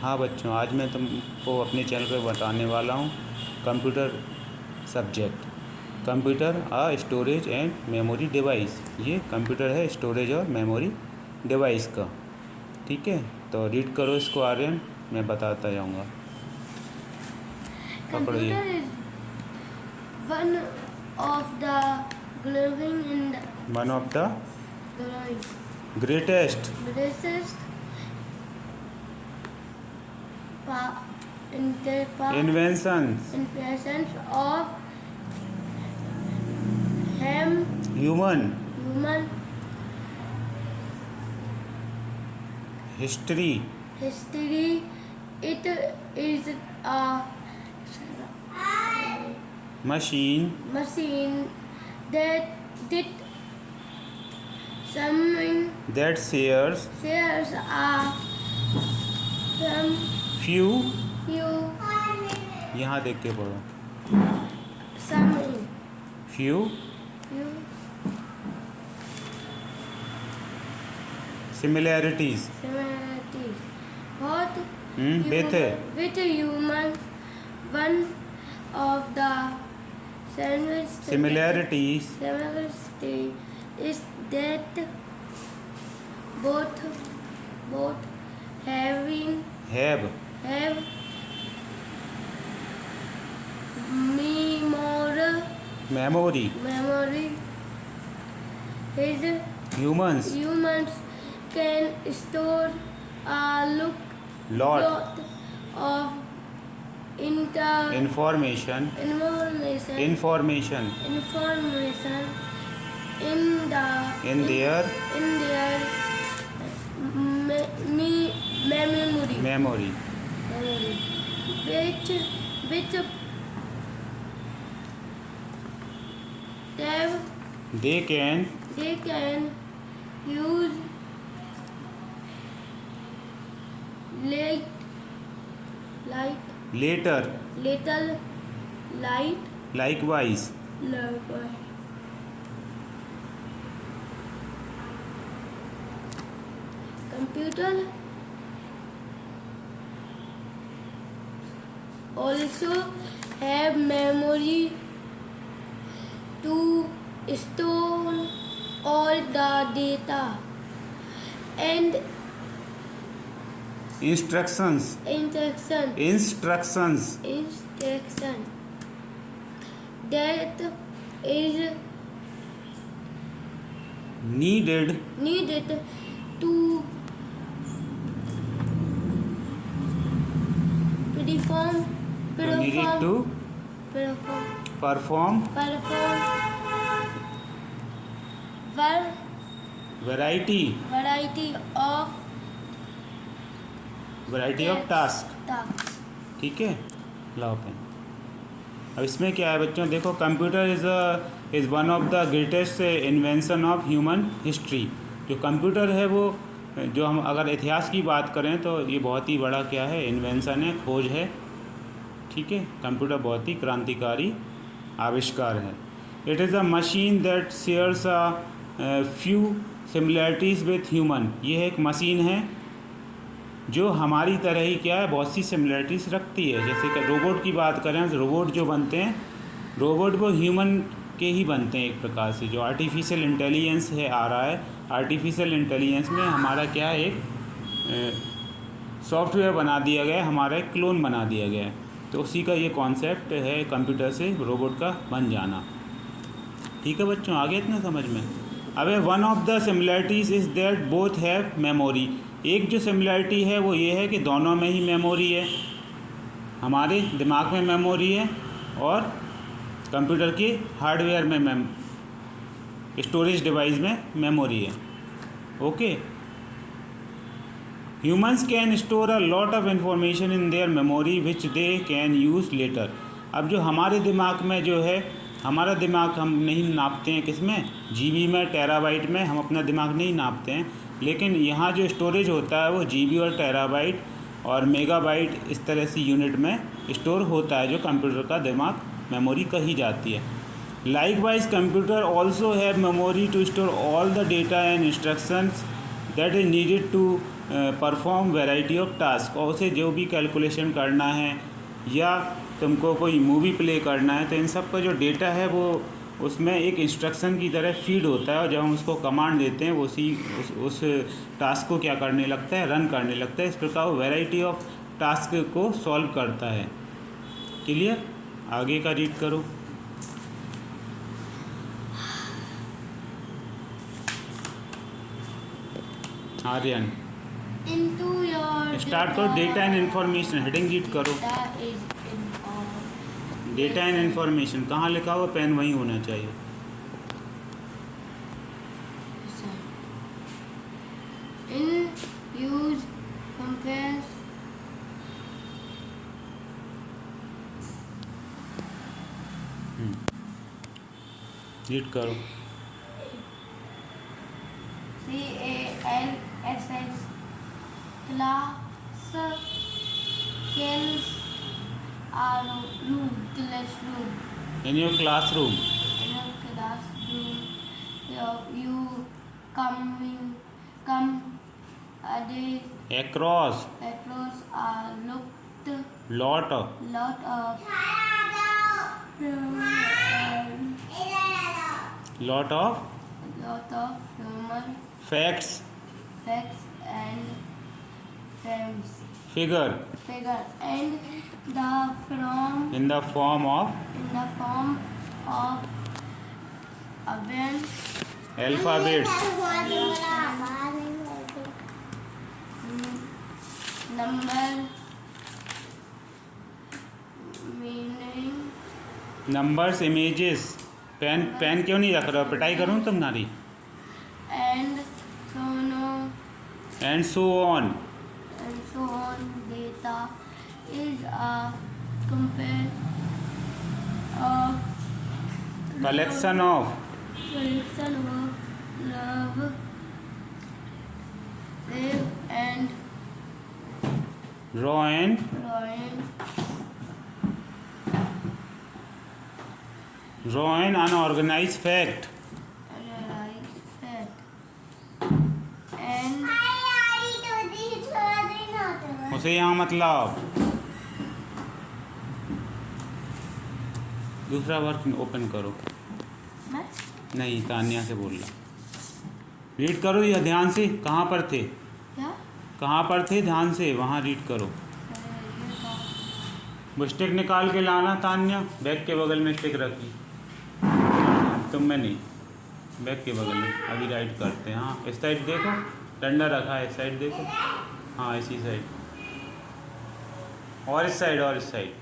हाँ बच्चों, आज मैं तुमको अपने चैनल पर बताने वाला हूँ computer subject. Computer storage and memory device. ये कंप्यूटर है स्टोरेज और मेमोरी डिवाइस का। ठीक है, तो रीड करो इसको आर्यन, मैं बताता जाऊँगा। पकड़ो ये। One of the greatest inventions of human human history. It is a machine that did something that shares a few few यहाँ देख के पढ़ो। something few similarities both with human. One of the similarities is that both have memory. Humans can store a lot of information in their memory. which They can use later likewise. Computer also have memory to store all the data and instructions that is needed to perform variety of tasks. ठीक है, लाओ pen. अब इसमें क्या है बच्चों, देखो computer is one of the greatest invention of human history. जो कंप्यूटर है वो, जो हम अगर इतिहास की बात करें तो ये बहुत ही बड़ा क्या है, इन्वेंशन है, खोज है। ठीक है, कंप्यूटर बहुत ही क्रांतिकारी आविष्कार है। It is a machine that shares a few similarities with human. ये एक मशीन है जो हमारी तरह ही क्या है, बहुत सी सिमिलैरिटीज़ रखती है। जैसे कि रोबोट की बात करें तो रोबोट जो बनते हैं, रोबोट वो ह्यूमन के ही बनते हैं एक प्रकार से। जो आर्टिफिशियल इंटेलिजेंस है आ रहा है, आर्टिफिशियल इंटेलिजेंस में हमारा क्या है, एक सॉफ्टवेयर बना दिया गया है, हमारा एक क्लोन बना दिया गया है। तो उसी का ये कॉन्सेप्ट है कंप्यूटर से रोबोट का बन जाना। ठीक है बच्चों, आगे इतना समझ में। अब one of the similarities is that both have memory. एक जो सिमिलैरिटी है वो ये है कि दोनों में ही मेमोरी है। हमारे दिमाग में मेमोरी है और कंप्यूटर के हार्डवेयर में स्टोरेज डिवाइस में मेमोरी है। Okay, humans can store a lot of information in their memory which they can use later. अब जो हमारे दिमाग में जो है, हमारा दिमाग हम नहीं नापते हैं किस में, जीबी में, टेराबाइट में, हम अपना दिमाग नहीं नापते हैं। लेकिन यहाँ जो स्टोरेज होता है वो जीबी और टेराबाइट और मेगाबाइट इस तरह से यूनिट में स्टोर होता है, जो कंप्यूटर का दिमाग मेमोरी कही जाती है। Likewise computer also have memory to store all the data and instructions that is needed to perform variety of task, और उसे जो भी कैलकुलेशन करना है या तुमको कोई मूवी प्ले करना है, तो इन सब का जो डेटा है वो उसमें एक इंस्ट्रक्शन की तरह फीड होता है, और जब हम उसको कमांड देते हैं वो उस टास्क को क्या करने लगता है, रन करने लगता है। इस प्रकार वो वैरायटी ऑफ टास्क को सॉल्व करता है। क्लियर? आगे का रीड करो। आर्यन into your स्टार्ट करो। Data and information heading read करो। data is in data and information कहाँ लिखा हुआ? पेन वहीं होना चाहिए। in use compares रीड करो। CALSS class kills our room classroom in your classroom in a classroom you come a day across across a looked lot of lot of human facts facts and friends figure figure and the from in the form of in the form of alphabets number meaning numbers images। Pen क्यों नहीं रख रहे हो? पिटाई करूँ तुम्हारी। and so no and so on. and so on. Data is a compare collection of collection of love, live and raw and unorganized fact analyze fact and उसे यहाँ मतलब दूसरा वर्क ओपन करो। मैं नहीं, तान्या से बोल रहा। रीड करो या ध्यान से। कहाँ पर थे? क्या कहाँ पर थे? ध्यान से वहाँ रीड करो। वो स्टिक निकाल के लाना तान्या। बैग के बगल में स्टिक रखी। तुम में नहीं, बैग के बगल में। अभी राइट करते हैं। हाँ, इस साइड देखो, डंडा रखा है। इस साइड देखो। हाँ, इसी साइड। और इस साइड, और इस साइड,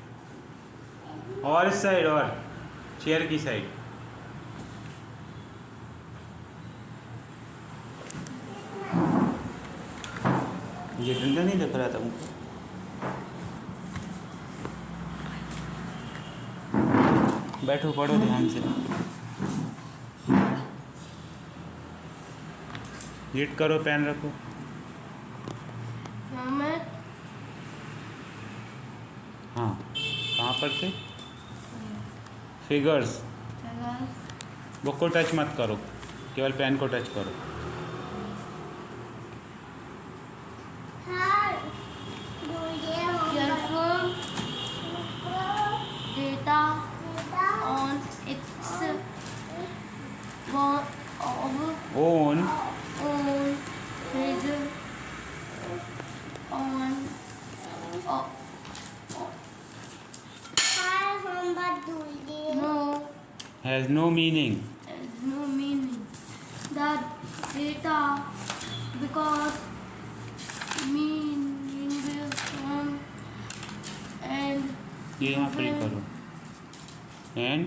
और इस साइड, और चेयर की साइड। ये डंडा नहीं दिख रहा था मुझे। बैठो, पढ़ो ध्यान से। रीड करो, पेन रखो। मैं हाँ, कहाँ पर थे? फिगर्स। बुक को टच मत करो, केवल पेन को टच करो। careful data on its own own his on no has no meaning. has no meaning. The data because meaning from and ये यहाँ फिल करो। एंड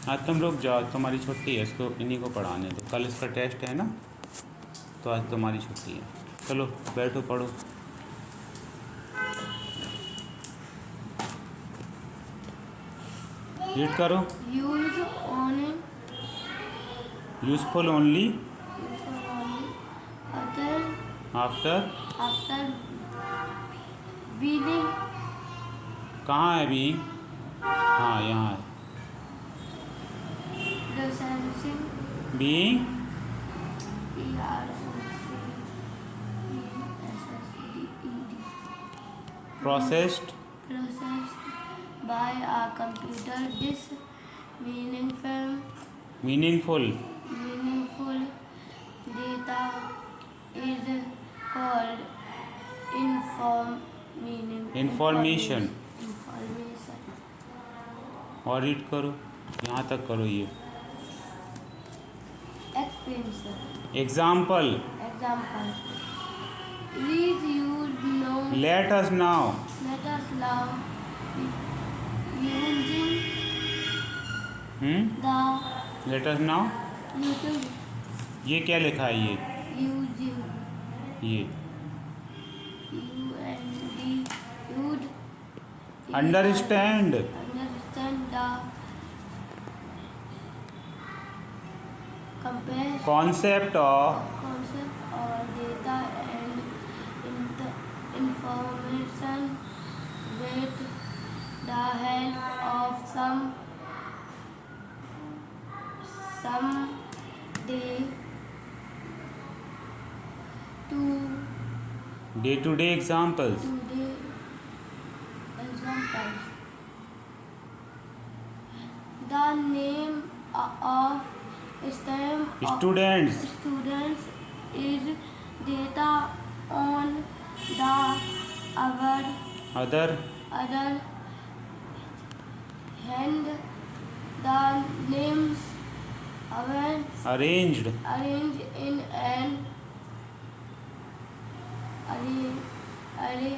आज तुम रुक जाओ, तुम्हारी छुट्टी है। इसको इन्हीं को पढ़ाने दो, कल इसका टेस्ट है ना, तो आज तुम्हारी छुट्टी है। चलो बैठो, पढ़ो। रीड करो। use only useful only other after. after being कहाँ है बीइंग? हाँ, यहाँ है। the sensing being processed processed by a computer. This meaningful data is called information. और रीड करो, यहाँ तक करो ये example Please you know let us now using the let us now YouTube ये क्या लिखा है using ये UND understand the concept of concept or data and information with the help of some day-to-day examples. The name of Students is data on the other other hand. The names arranged in an array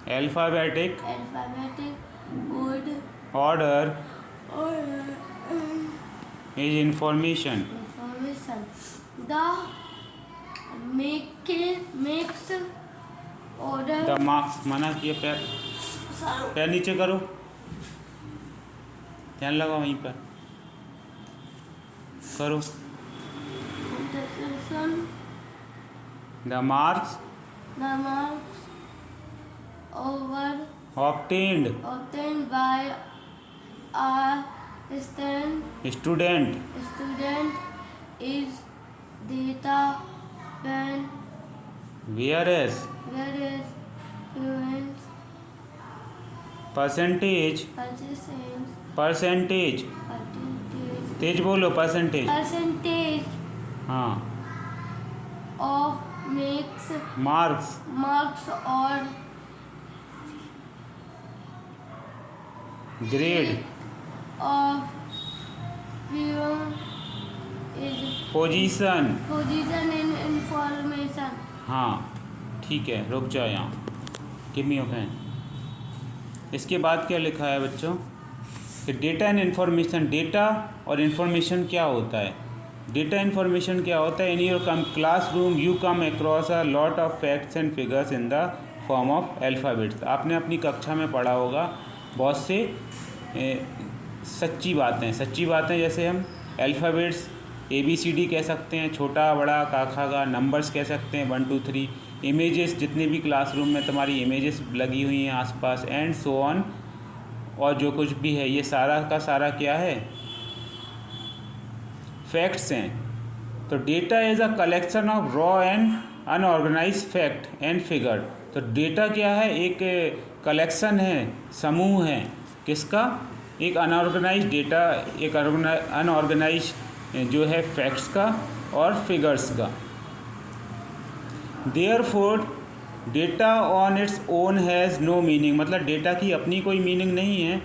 alphabetic order is information. The makes order The marks मना किए पैर नीचे करो, ध्यान लगाओ वहीं पर करो. The marks obtained by a student is data when whereas percentage तेज बोलो percentage हाँ of marks or grade of is position in information. हाँ ठीक है, रुक जाओ यहाँ, गिव मी योर पेन. इसके बाद क्या लिखा है बच्चों कि डेटा एंड इन्फॉर्मेशन. डेटा और इन्फॉर्मेशन क्या होता है? डेटा इन्फॉर्मेशन क्या होता है? In your classroom you come across a lot of facts and figures in the form of alphabets. आपने अपनी कक्षा में पढ़ा होगा बहुत से सच्ची बातें जैसे हम अल्फ़ाबेट्स ABCD कह सकते हैं, छोटा बड़ा का खा गा, नंबर्स कह सकते हैं 1 2 3, इमेजेस जितने भी क्लासरूम में तुम्हारी इमेजेस लगी हुई हैं आसपास एंड सो ऑन, और जो कुछ भी है ये सारा का सारा क्या है? फैक्ट्स हैं. तो data is a collection of raw and unorganised fact and figure. तो डेटा क्या है? एक कलेक्शन है, समूह है किसका? एक अनऑर्गेनाइज्ड डेटा, एक अनऑर्गेनाइज्ड जो है फैक्ट्स का और फिगर्स का. Therefore data on its own has no meaning. मतलब डेटा की अपनी कोई मीनिंग नहीं है,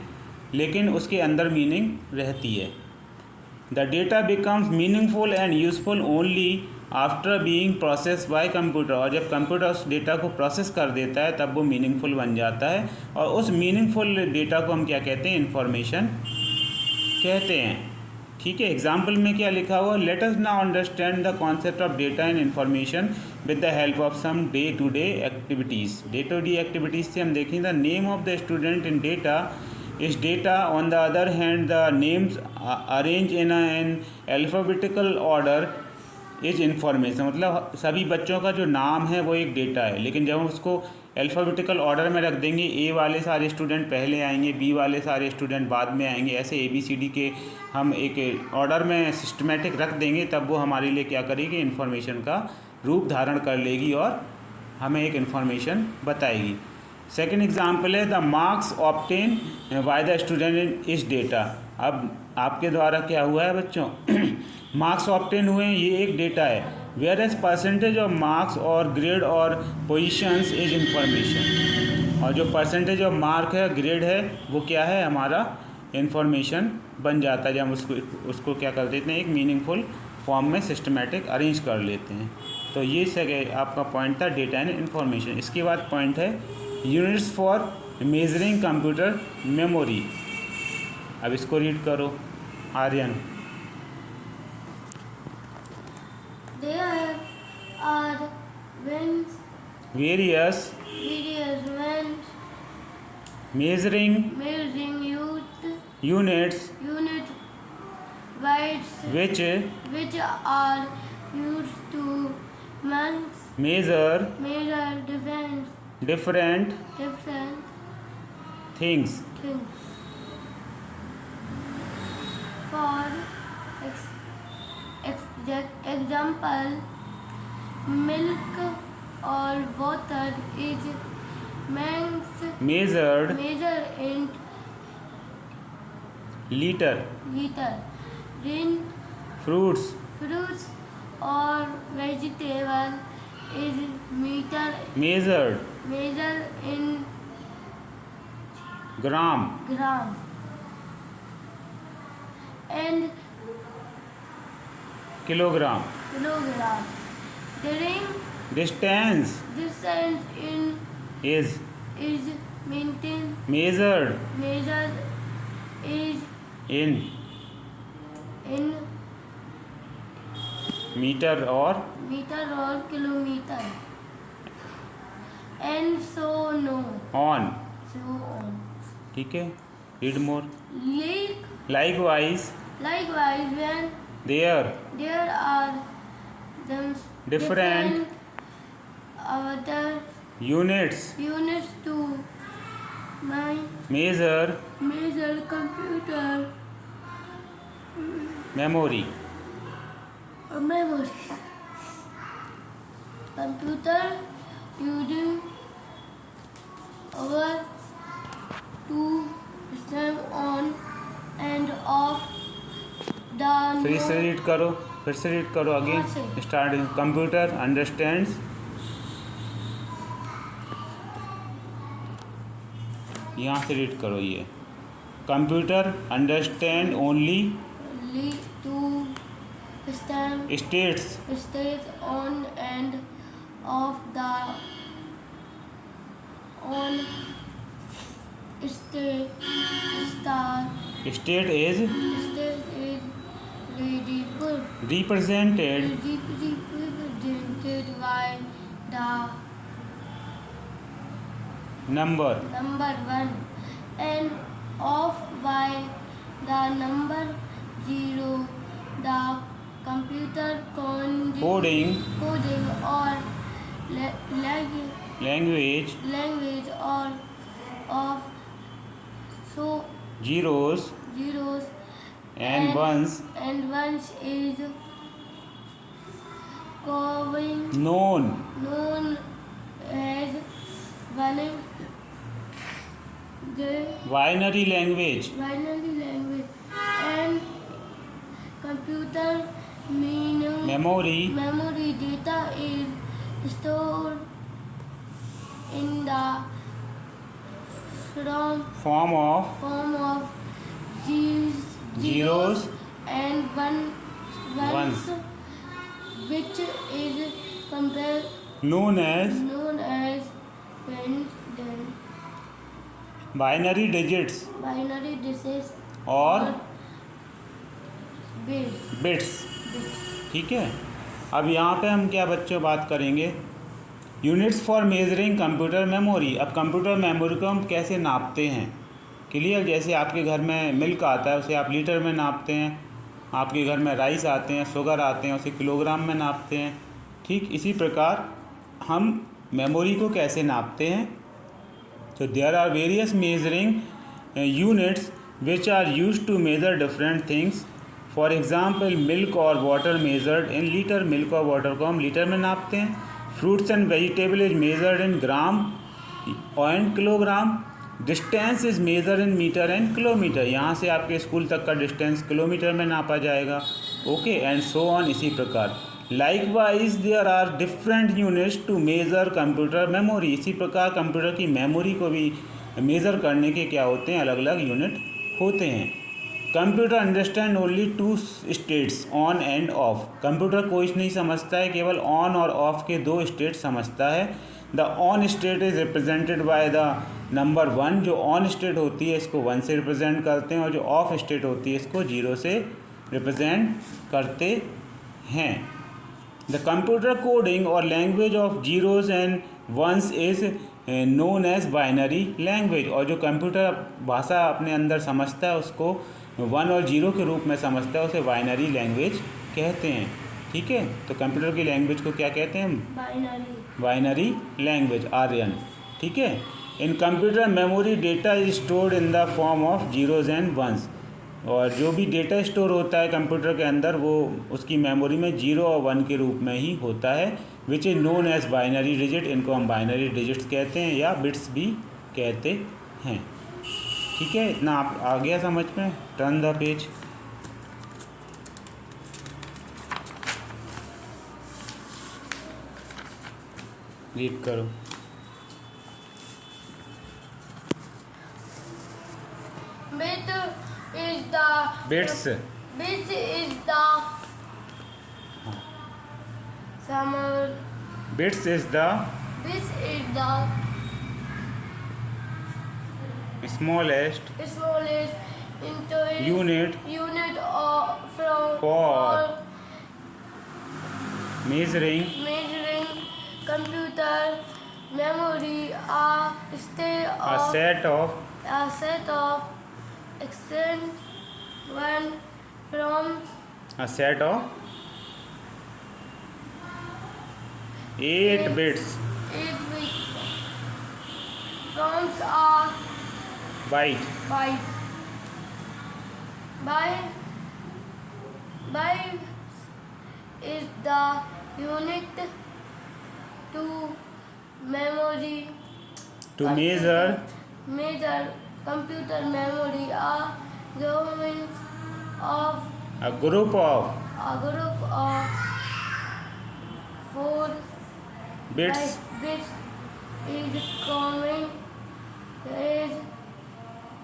लेकिन उसके अंदर मीनिंग रहती है. The data becomes meaningful and useful only after being process by computer. और जब कंप्यूटर उस डेटा को प्रोसेस कर देता है तब वो मीनिंगफुल बन जाता है, और उस मीनिंगफुल डेटा को हम क्या कहते हैं? इन्फॉर्मेशन कहते हैं. ठीक है. एग्जाम्पल में क्या लिखा हुआ? Let us now understand the concept of data and information with the help of some day to day activities. Day to day activities से हम देखें. The name of the student in data is data. On the other hand, the names arranged in an alphabetical order is information, मतलब सभी बच्चों का जो नाम है वो एक डेटा है, लेकिन जब हम उसको अल्फ़ाबेटिकल ऑर्डर में रख देंगे, ए वाले सारे स्टूडेंट पहले आएंगे, बी वाले सारे स्टूडेंट बाद में आएंगे, ऐसे ABCD के हम एक ऑर्डर में सिस्टमेटिक रख देंगे, तब वो हमारे लिए क्या करेगी, इन्फॉर्मेशन का रूप धारण कर लेगी और हमें एक इन्फॉर्मेशन बताएगी। सेकेंड एग्जाम्पल है the marks obtain by the student इन इस डेटा। अब आपके द्वारा क्या हुआ है बच्चों, मार्क्स ऑब्टेन हुए हैं, ये एक डेटा है। Whereas percentage of marks और ग्रेड और पोजीशंस इज इंफॉर्मेशन, और जो परसेंटेज ऑफ मार्क है, ग्रेड है, वो क्या है, हमारा इन्फॉर्मेशन बन जाता है जब हम उसको क्या कर देते हैं, एक मीनिंगफुल फॉर्म में सिस्टमेटिक अरेंज कर लेते हैं। तो ये सके आपका पॉइंट था डेटा एंड इन्फॉर्मेशन। इसके बाद पॉइंट है units for measuring computer memory. अब इसको रीड करो Aryan. There are various various ways measuring measuring units unit weights which which are used to measure measure different different things. things. For example, milk or water is Measured measured in liter. In Fruits fruits or vegetable is measured in gram. And kilogram. During Distance distance is is measured is in in meter or kilometer, and so on. on. ठीक है, read more. Likewise, when There there are different other units to measure computer memory. Computer using our to system on and off the फिर से read करो again कहाँ से? Start. Computer understands, यहाँ से read करो ये। Computer understand only to system states stays on and off the on state is state is represented represented by the number number 1 and off by the number 0. The computer coding or language language or of so zeros zeros and ones is known as binary language. And computer memory data is stored in the form of form of zeros and ones, which is known as pence, binary digits or or bits. Bits. ठीक है, अब यहाँ पे हम क्या बच्चों बात करेंगे, units for measuring computer memory. अब कंप्यूटर मेमोरी को हम कैसे नापते हैं, क्लियर। जैसे आपके घर में मिल्क आता है, उसे आप लीटर में नापते हैं, आपके घर में राइस आते हैं, शुगर आते हैं, उसे किलोग्राम में नापते हैं। ठीक इसी प्रकार हम मेमोरी को कैसे नापते हैं? तो there are various measuring units which are used to measure different things. For example milk और water measured in litre, milk और वाटर को हम लीटर में नापते हैं। Fruits and vegetable is measured in gram and kilogram. Distance is measure in metre and kilometre, यहाँ से आपके स्कूल तक का डिस्टेंस किलोमीटर में नापा जाएगा। ओके एंड सो ऑन, इसी प्रकार। Likewise there are different units to measure computer memory. इसी प्रकार कंप्यूटर की मेमोरी को भी मेज़र करने के क्या होते हैं? अलग अलग यूनिट होते हैं। Computer understand only two states, on and off. Computer कोई नहीं समझता है, केवल ऑन और ऑफ के दो स्टेट समझता है। The on state is represented by the number 1। जो ऑन स्टेट होती है इसको 1 से रिप्रेजेंट करते हैं, और जो ऑफ स्टेट होती है इसको 0 से रिप्रेजेंट करते हैं। द कंप्यूटर कोडिंग और language of zeros and ones is known as binary language. और जो कंप्यूटर भाषा अपने अंदर समझता है उसको 1 और 0 के रूप में समझता है, उसे बाइनरी लैंग्वेज कहते हैं। ठीक है, तो कंप्यूटर की लैंग्वेज को क्या कहते हैं? Binary language, Aryan. ठीक है। In computer memory data is stored in the form of zeros and ones. और जो भी डेटा स्टोर होता है कंप्यूटर के अंदर वो उसकी मेमोरी में 0 और 1 के रूप में ही होता है, which is known as binary digit. इनको हम बाइनरी डिजिट्स कहते हैं या बिट्स भी कहते हैं। ठीक है, इतना आप आ गया समझ में? Turn the page. रीड करो। Bits is the summer. Bits is the smallest unit for measuring computer memory, a set of extent one from a set of 8 bits 8 bits from a byte. Byte is the unit to memory To measure computer memory, a group of 4 bits bits is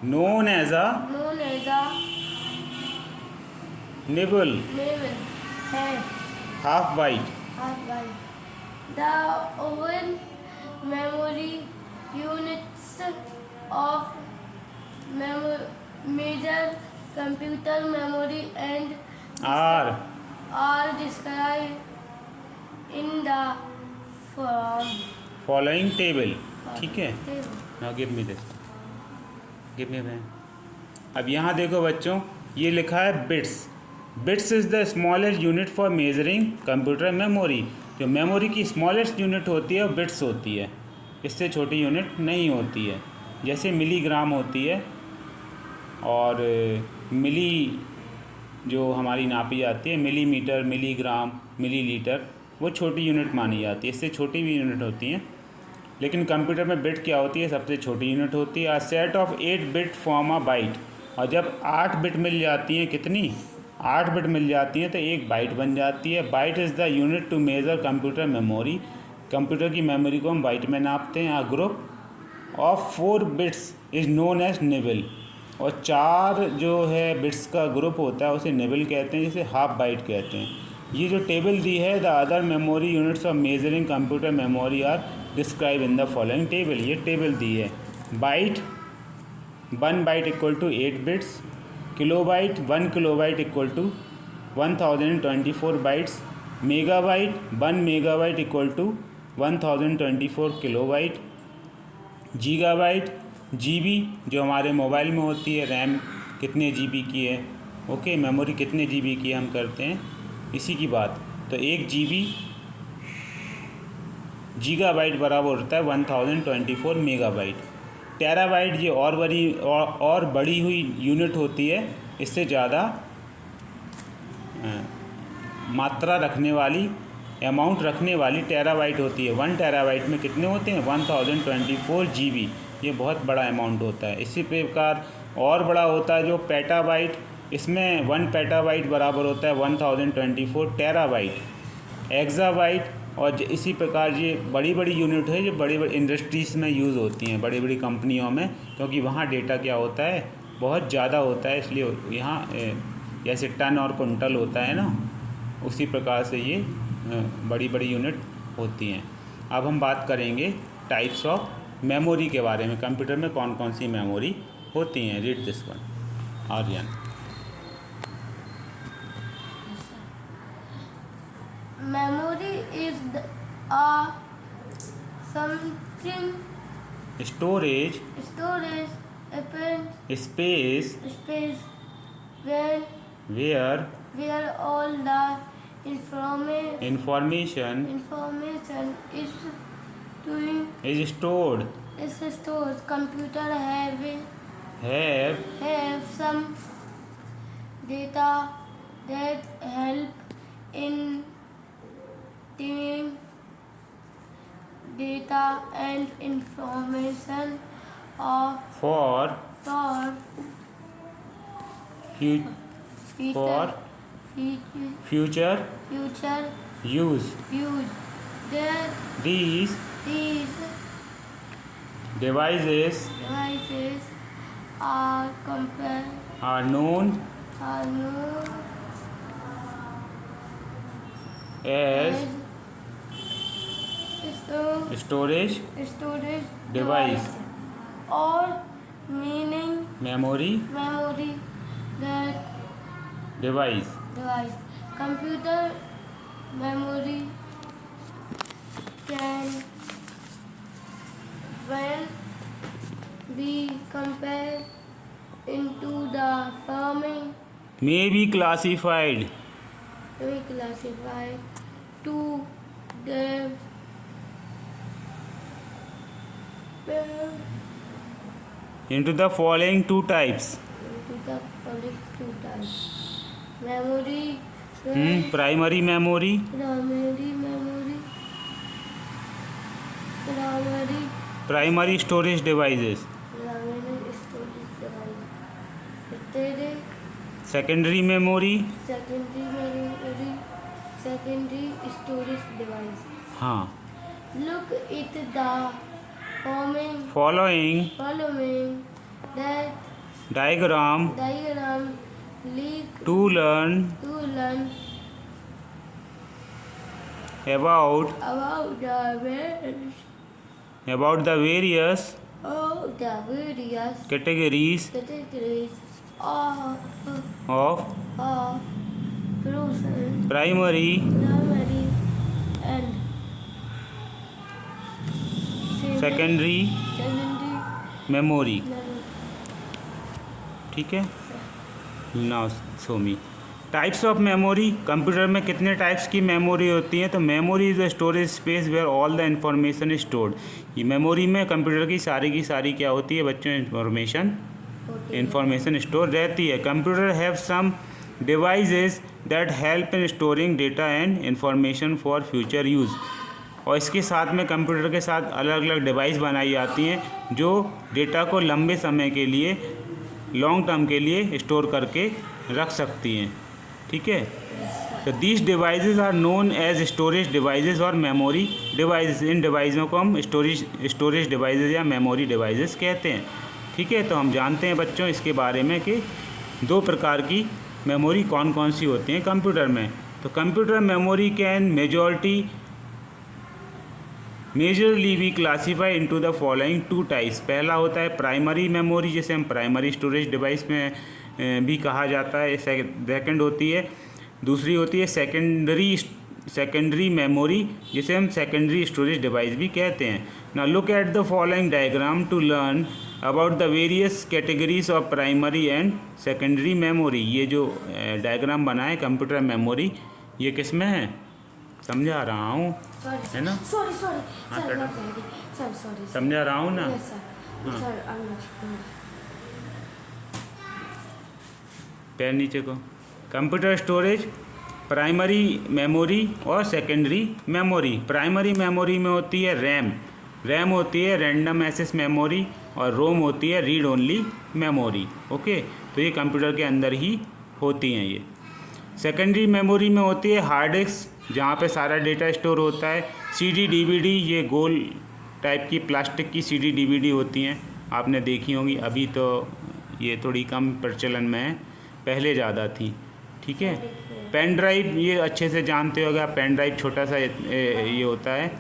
known as a nibble, half byte. The oven memory units of major computer memory and are are described in the following table. ठीक है, table. now give me this, give me a pen. अब यहाँ देखो बच्चों, ये लिखा है bits. Bits is the smallest unit for measuring computer memory. जो मेमोरी की स्मॉलेस्ट यूनिट होती है वो बिट्स होती है, इससे छोटी यूनिट नहीं होती है। जैसे मिलीग्राम होती है और मिली जो हमारी नापी जाती है, मिलीमीटर, मिलीग्राम, मिलीलीटर, वो छोटी यूनिट मानी जाती है, इससे छोटी भी यूनिट होती हैं। लेकिन कंप्यूटर में बिट क्या होती है? सबसे छोटी यूनिट होती है। A set of 8 bit form a byte. और जब 8 बिट मिल जाती हैं, कितनी? 8 बिट मिल जाती हैं तो एक बाइट बन जाती है। Byte is the unit to measure computer memory. Computer की मेमोरी को हम बाइट में नापते हैं। A group of 4 bits is known as nibble. और 4 जो है बिट्स का ग्रुप होता है उसे निबल कहते हैं, जिसे हाफ बाइट कहते हैं। ये जो टेबल दी है, the other memory units of measuring computer memory are describe in the following table. ये टेबल दी है। Byte, 1 byte equal to 8 bits. Kilobyte, 1 kilobyte equal to 1024 bytes. Megabyte, 1 megabyte equal to 1024 kilobyte. Gigabyte, GB जो हमारे mobile में होती है, RAM कितने GB की है, ओके, मेमोरी कितने जीबी की हम करते हैं इसी की बात। तो 1 जीबी गीगाबाइट बराबर होता है 1024 मेगाबाइट। टेराबाइट ये और बड़ी हुई यूनिट होती है, इससे ज़्यादा मात्रा रखने वाली, अमाउंट रखने वाली टेराबाइट होती है। 1 टेराबाइट में कितने होते हैं 1024 जीबी, ये बहुत बड़ा अमाउंट होता है। इसी प्रकार और बड़ा होता है जो पेटाबाइट, इसमें 1 पेटाबाइट बराबर होता है 1024 टेराबाइट। एक्साबाइट और इसी प्रकार ये बड़ी बड़ी यूनिट है जो बड़ी बड़ी इंडस्ट्रीज़ में यूज़ होती हैं, बड़ी बड़ी कंपनियों में, क्योंकि वहाँ डेटा क्या होता है बहुत ज़्यादा होता है, इसलिए यहाँ जैसे टन और कुंटल होता है ना, उसी प्रकार से ये बड़ी बड़ी यूनिट होती हैं। अब हम बात करेंगे टाइप्स ऑफ मेमोरी के बारे में। कंप्यूटर में कौन कौन सी मेमोरी होती हैं। Read this one Aryan. Memory is something storage space where all the information is stored. Computer have some data that help in doing data and information of for future future use. These devices are known as storage device or meaning memory that device. Computer memory can when be compared into the following May be classified to the into the following two types. Memory Primary memory, primary storage devices, secondary memory. Secondary storage device. हाँ, Look at the following that diagram leak to learn to learn about the various categories of of primary and secondary memory. ठीक है। Now show me types of memory. Computer में कितने types की memory होती हैं। तो memory is a storage space where all the information is stored. ये memory में कंप्यूटर की सारी क्या होती है बच्चों, इन्फॉर्मेशन स्टोर रहती है। Computer have some devices that help in storing data and information for future use. और इसके साथ में कंप्यूटर के साथ अलग अलग डिवाइस बनाई जाती हैं जो डेटा को लंबे समय के लिए, लॉन्ग टर्म के लिए स्टोर करके रख सकती हैं। ठीक है। तो these devices are known as storage devices और मेमोरी डिवाइसेस। इन डिवाइसों को हम स्टोरेज डिवाइसेस या मेमोरी डिवाइसेस कहते हैं। ठीक है। तो हम जानते हैं बच्चों इसके बारे में कि दो प्रकार की मेमोरी कौन कौन सी होती हैं कंप्यूटर में। तो computer memory can majorly be classify into the following two types. पहला होता है प्राइमरी मेमोरी, जिसे हम प्राइमरी स्टोरेज डिवाइस में भी कहा जाता है। सेकंड होती है, दूसरी होती है सेकेंडरी मेमोरी, जिसे हम सेकेंडरी स्टोरेज डिवाइस भी कहते हैं। Now look at the following diagram to learn about the various categories of primary and secondary memory. ये जो डायग्राम बना है कंप्यूटर मेमोरी, ये किस में है समझा रहा हूँ, है ना। सॉरी हाँ, सर, बेटा। सॉरी समझा रहा हूँ ना। यस सर, हाँ। सर आई एम पैर नीचे को। कंप्यूटर स्टोरेज, प्राइमरी मेमोरी और सेकेंडरी मेमोरी। प्राइमरी मेमोरी में होती है रैम, रैम होती है रैंडम एक्सेस मेमोरी, और रोम होती है रीड ओनली मेमोरी। ओके, तो ये कंप्यूटर के अंदर ही होती हैं ये। सेकेंडरी मेमोरी में होती है हार्ड डिस्क, जहाँ पे सारा डेटा स्टोर होता है। सीडी डीवीडी, ये गोल टाइप की प्लास्टिक की सीडी डीवीडी होती हैं, आपने देखी होंगी। अभी तो ये थोड़ी कम प्रचलन में है, पहले ज़्यादा थी। ठीक है। पेन ड्राइव, ये अच्छे से जानते होगे आप। पेन ड्राइव छोटा सा ये होता है,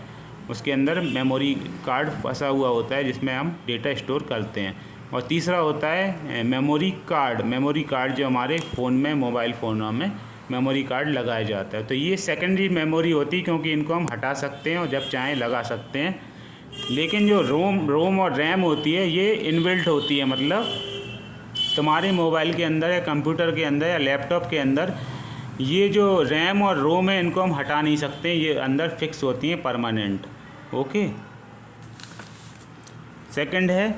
उसके अंदर मेमोरी कार्ड फंसा हुआ होता है जिसमें हम डेटा स्टोर करते हैं। और तीसरा होता है मेमोरी कार्ड। मेमोरी कार्ड जो हमारे फ़ोन में, मोबाइल फ़ोनों में मेमोरी कार्ड लगाया जाता है। तो ये सेकेंडरी मेमोरी होती है, क्योंकि इनको हम हटा सकते हैं और जब चाहें लगा सकते हैं। लेकिन जो रोम और रैम होती है, ये इनबिल्ट होती है, मतलब तुम्हारे मोबाइल के अंदर या कंप्यूटर के अंदर या लैपटॉप के अंदर ये जो रैम और रोम है, इनको हम हटा नहीं सकते, ये अंदर फिक्स होती हैं परमानेंट। ओके। सेकंड है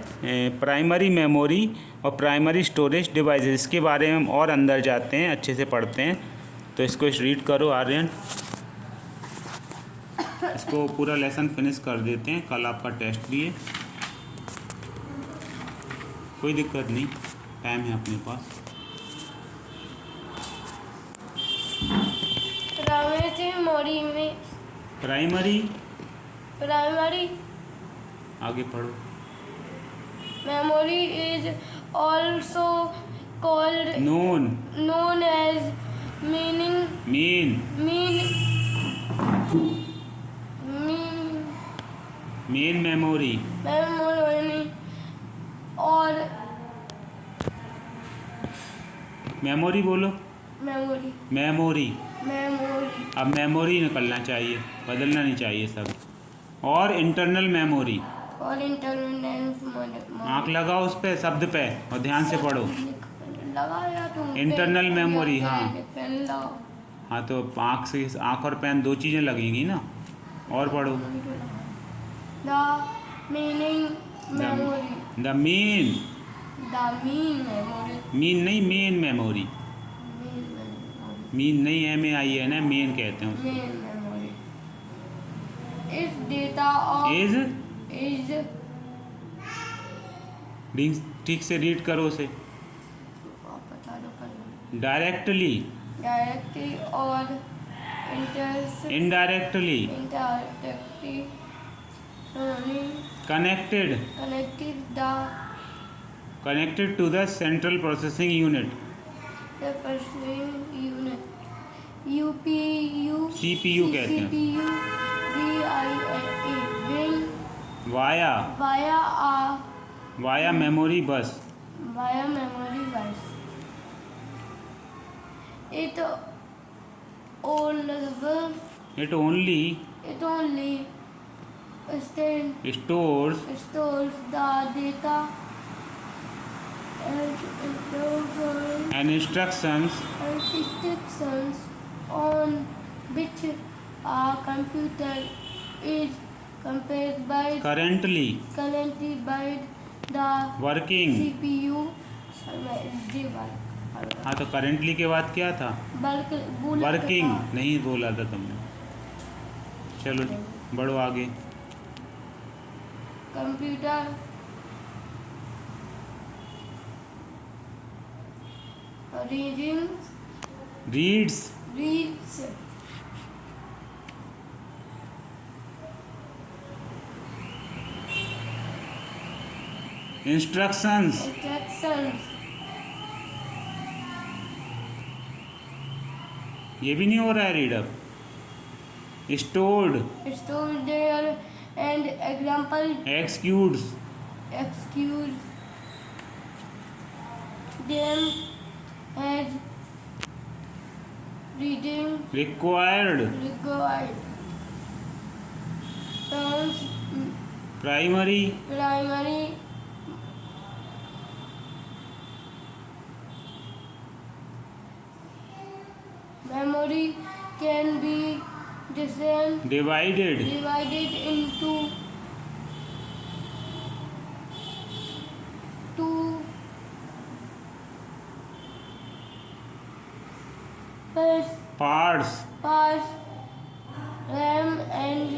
प्राइमरी मेमोरी और प्राइमरी स्टोरेज डिवाइसेस। इसके बारे में हम और अंदर जाते हैं, अच्छे से पढ़ते हैं। तो इसको रीड करो आर्यन, इसको पूरा लेसन फिनिश कर देते हैं, कल आपका टेस्ट भी है। कोई दिक्कत नहीं, टाइम है अपने पास। प्राइमरी आगे पढ़ो। memory is also called known as mean main memory memory और मेमोरी बोलो। memory अब मेमोरी निकलना चाहिए, बदलना नहीं चाहिए सब। और इंटरनल मेमोरी, और internal memory। आँख लगाओ उस पे, शब्द पे, और ध्यान से पढ़ो। लगाया तुम इंटरनल मेमोरी, हाँ पेन लगाओ। हाँ, तो आँख और पेन दो चीज़ें लगेंगी ना। और पढ़ो। The meaning memory। The main, The mean memory। Mean नहीं, मेन मेमोरी। मीन नहीं, MAIN है, मेन कहते हैं उसको। Main memory is data of is is ठीक से रीड करो उसे। बता दो कल। Directly, Directly or indirectly, indirectly connected to the central processing unit, the pursuing unit UPU CPU कहते हैं। CPU VIA wing via memory बस। via memory bus। It only stores stores the data and and instructions instructions on which a computer is currently currently by the working। CPU। हाँ, तो currently के बाद क्या था? Working नहीं बोला था तुमने। चलो बढ़ो आगे। कंप्यूटर रीड्स इंस्ट्रक्शंस ये भी नहीं हो रहा है read up. Stored there and example executes excuse them as reading required required terms primary primary memory can be divided into two parts. parts, RAM and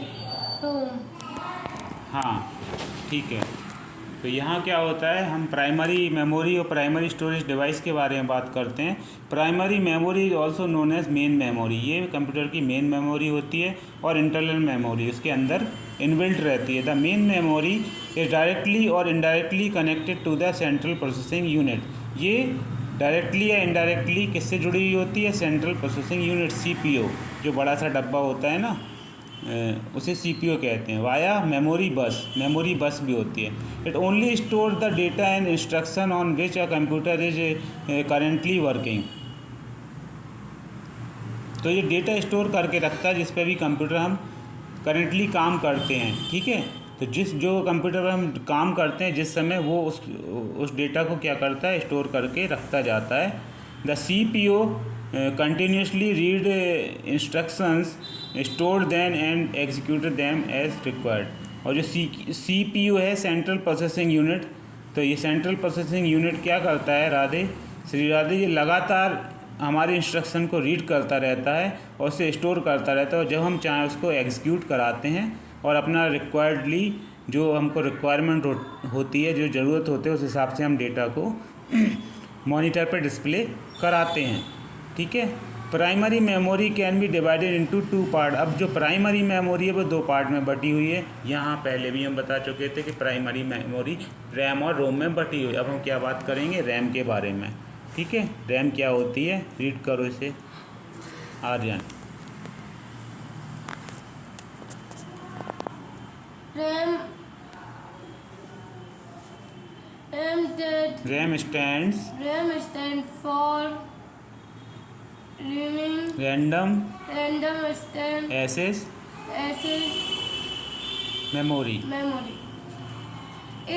ROM. हाँ ठीक है। तो यहाँ क्या होता है, हम प्राइमरी मेमोरी और प्राइमरी स्टोरेज डिवाइस के बारे में बात करते हैं। Primary memory is also known as main memory. ये कंप्यूटर की मेन मेमोरी होती है और इंटरनल मेमोरी उसके अंदर इनबिल्ट रहती है। The main memory is directly और indirectly connected to the central processing unit. ये डायरेक्टली या इनडायरेक्टली किससे जुड़ी हुई होती है? सेंट्रल प्रोसेसिंग यूनिट, CPU, जो बड़ा सा डब्बा होता है ना, उसे CPU कहते हैं। वाया मेमोरी बस भी होती है। It only store the data and instruction on which a computer is currently working. तो ये डेटा स्टोर करके रखता है जिस पे भी कंप्यूटर हम करेंटली काम करते हैं, ठीक है। तो जो कंप्यूटर पर हम काम करते हैं जिस समय, वो उस डेटा को क्या करता है? स्टोर करके रखता जाता है। The CPU continuously read instructions, stored them and execute them as required। और जो CPU है, सेंट्रल प्रोसेसिंग यूनिट, तो ये सेंट्रल प्रोसेसिंग यूनिट क्या करता है? राधे, ये लगातार हमारे इंस्ट्रक्शन को रीड करता रहता है और उसे स्टोर करता रहता है, और जब हम चाहें उसको एग्जीक्यूट कराते हैं और अपना रिक्वायर्डली जो हमको रिक्वायरमेंट होती है, जो ज़रूरत होती है, उस हिसाब से हम डेटा को मॉनिटर पर डिस्प्ले कराते हैं, ठीक है। Primary memory can be divided into 2 part. अब जो प्राइमरी मेमोरी है वो 2 पार्ट में बटी हुई है। यहाँ पहले भी हम बता चुके थे कि प्राइमरी मेमोरी रैम और रोम में बटी हुई है। अब हम क्या बात करेंगे? रैम के बारे में, ठीक है। रैम क्या होती है? रीड करो इसे Aryan. RAM stand for random access memory।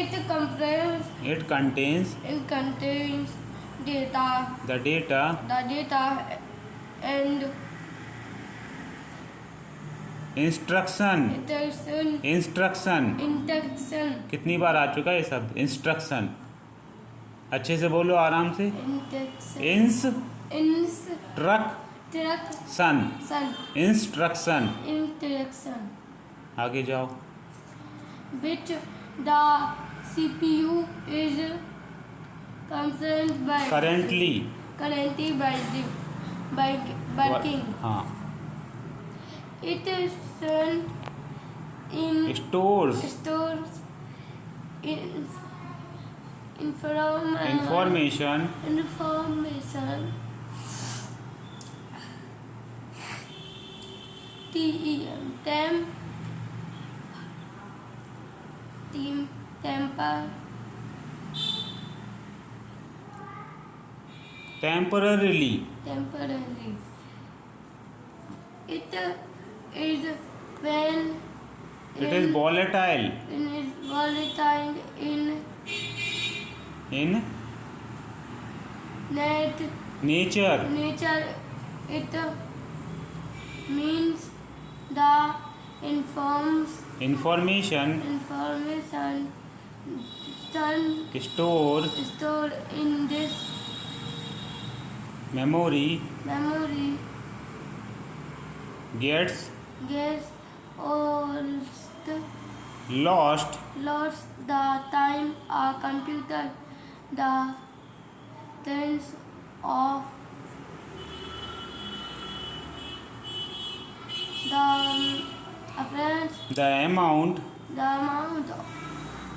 It contains data the data and instruction। कितनी बार आ चुका है ये शब्द? इंस्ट्रक्शन। अच्छे से बोलो, आराम से। इंस्ट्रक्शन। आगे जाओ। Which the CPU is currently working। हाँ। It stores information temporarily। It is when it is volatile in nature। It means the information stored in this memory gets lost the time a computer the tens of the amount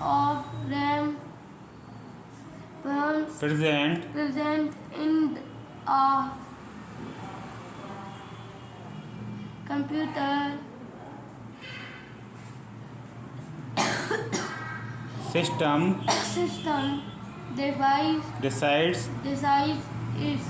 of RAM present in a computer system device decides its